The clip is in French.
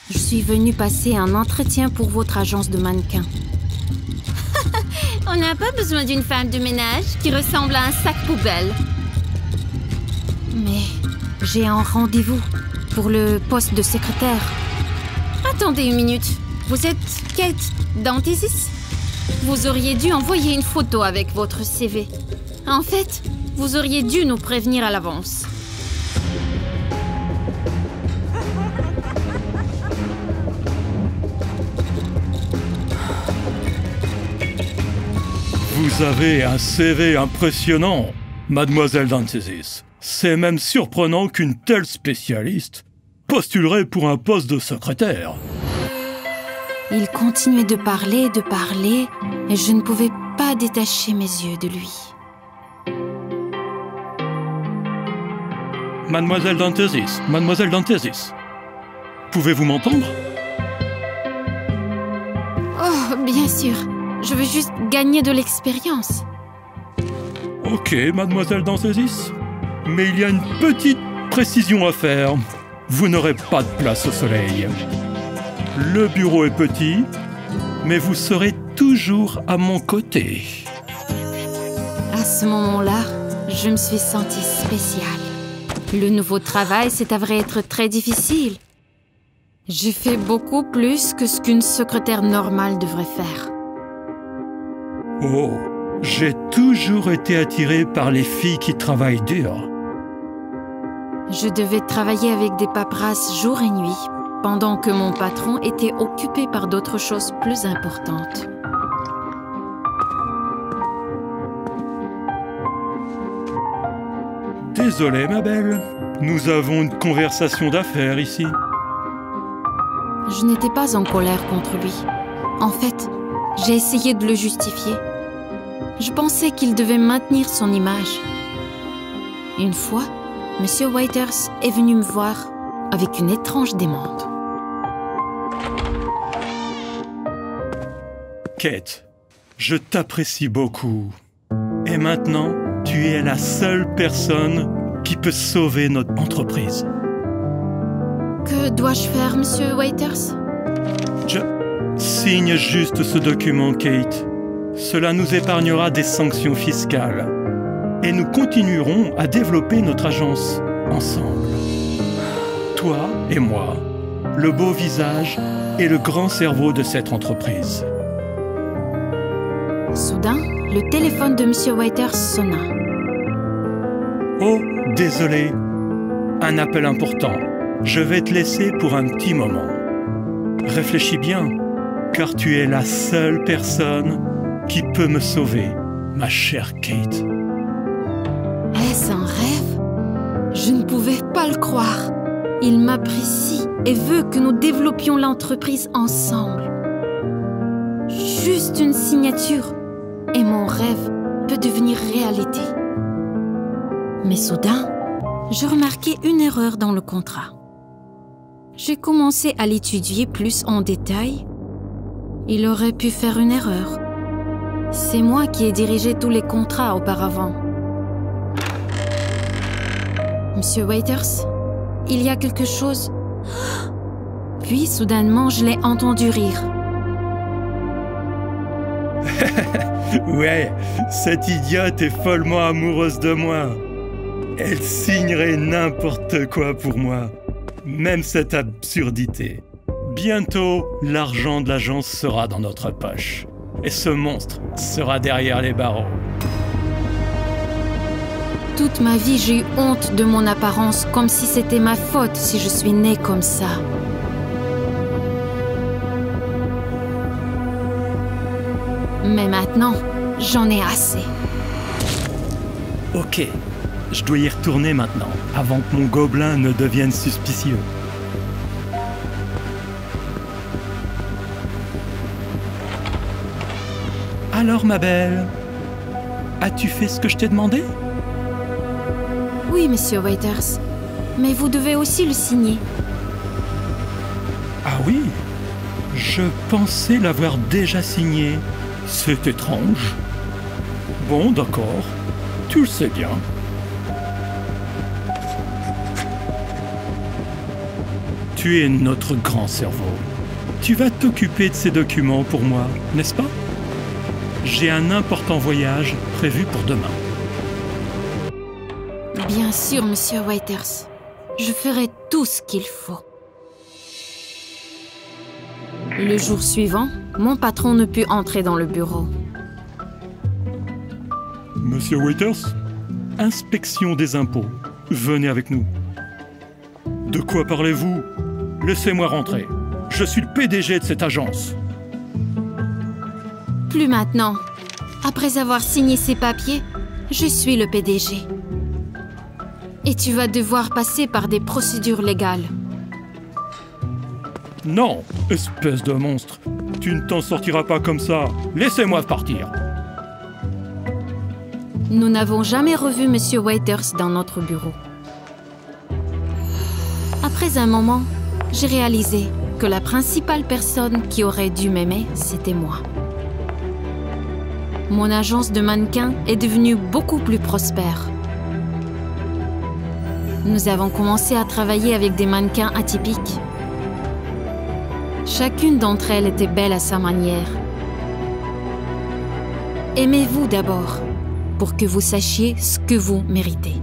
Je suis venue passer un entretien pour votre agence de mannequins. On n'a pas besoin d'une femme de ménage qui ressemble à un sac poubelle. Mais j'ai un rendez-vous pour le poste de secrétaire. Attendez une minute. Vous êtes Kate Dantesis? Vous auriez dû envoyer une photo avec votre CV. En fait, vous auriez dû nous prévenir à l'avance. Vous avez un CV impressionnant, mademoiselle Dantesis. C'est même surprenant qu'une telle spécialiste postulerait pour un poste de secrétaire. Il continuait de parler, et je ne pouvais pas détacher mes yeux de lui. Mademoiselle Dantesis, pouvez-vous m'entendre? Oh, bien sûr. Je veux juste gagner de l'expérience. Ok, mademoiselle Dantesis. Mais il y a une petite précision à faire. Vous n'aurez pas de place au soleil. Le bureau est petit, mais vous serez toujours à mon côté. À ce moment-là, je me suis sentie spéciale. Le nouveau travail s'est avéré être très difficile. J'ai fait beaucoup plus que ce qu'une secrétaire normale devrait faire. Oh, j'ai toujours été attiré par les filles qui travaillent dur. Je devais travailler avec des paperasses jour et nuit, pendant que mon patron était occupé par d'autres choses plus importantes. Désolé, ma belle. Nous avons une conversation d'affaires ici. Je n'étais pas en colère contre lui. En fait, j'ai essayé de le justifier. Je pensais qu'il devait maintenir son image. Une fois, Monsieur Waiters est venu me voir avec une étrange demande. Kate, je t'apprécie beaucoup. Et maintenant, tu es la seule personne qui peut sauver notre entreprise. Que dois-je faire, Monsieur Waiters? Je signe juste ce document, Kate. Cela nous épargnera des sanctions fiscales. Et nous continuerons à développer notre agence ensemble. Toi et moi, le beau visage et le grand cerveau de cette entreprise. Soudain, le téléphone de Monsieur Waiters sonna. Oh, désolé. Un appel important. Je vais te laisser pour un petit moment. Réfléchis bien, car tu es la seule personne qui peut me sauver, ma chère Kate. Est-ce un rêve? Je ne pouvais pas le croire. Il m'apprécie et veut que nous développions l'entreprise ensemble. Juste une signature et mon rêve peut devenir réalité. Mais soudain, je remarquai une erreur dans le contrat. J'ai commencé à l'étudier plus en détail. Il aurait pu faire une erreur. C'est moi qui ai dirigé tous les contrats auparavant. Monsieur Waiters, il y a quelque chose. Puis, soudainement, je l'ai entendu rire. Ouais, cette idiote est follement amoureuse de moi. Elle signerait n'importe quoi pour moi, même cette absurdité. Bientôt, l'argent de l'agence sera dans notre poche. Et ce monstre sera derrière les barreaux. Toute ma vie, j'ai eu honte de mon apparence, comme si c'était ma faute si je suis née comme ça. Mais maintenant, j'en ai assez. Ok, je dois y retourner maintenant, avant que mon gobelin ne devienne suspicieux. Alors, ma belle, as-tu fait ce que je t'ai demandé? Oui, Monsieur Waiters. Mais vous devez aussi le signer. Ah oui? Je pensais l'avoir déjà signé. C'est étrange. Bon, d'accord. Tu le sais bien. Tu es notre grand cerveau. Tu vas t'occuper de ces documents pour moi, n'est-ce pas? J'ai un important voyage prévu pour demain. Bien sûr, Monsieur Waiters. Je ferai tout ce qu'il faut. Le jour suivant, mon patron ne put entrer dans le bureau. Monsieur Waiters, inspection des impôts. Venez avec nous. De quoi parlez-vous? Laissez-moi rentrer. Je suis le PDG de cette agence. Plus maintenant. Après avoir signé ces papiers, je suis le PDG. Et tu vas devoir passer par des procédures légales. Non, espèce de monstre. Tu ne t'en sortiras pas comme ça. Laissez-moi partir. Nous n'avons jamais revu Monsieur Waiters dans notre bureau. Après un moment, j'ai réalisé que la principale personne qui aurait dû m'aimer, c'était moi. Mon agence de mannequins est devenue beaucoup plus prospère. Nous avons commencé à travailler avec des mannequins atypiques. Chacune d'entre elles était belle à sa manière. Aimez-vous d'abord, pour que vous sachiez ce que vous méritez.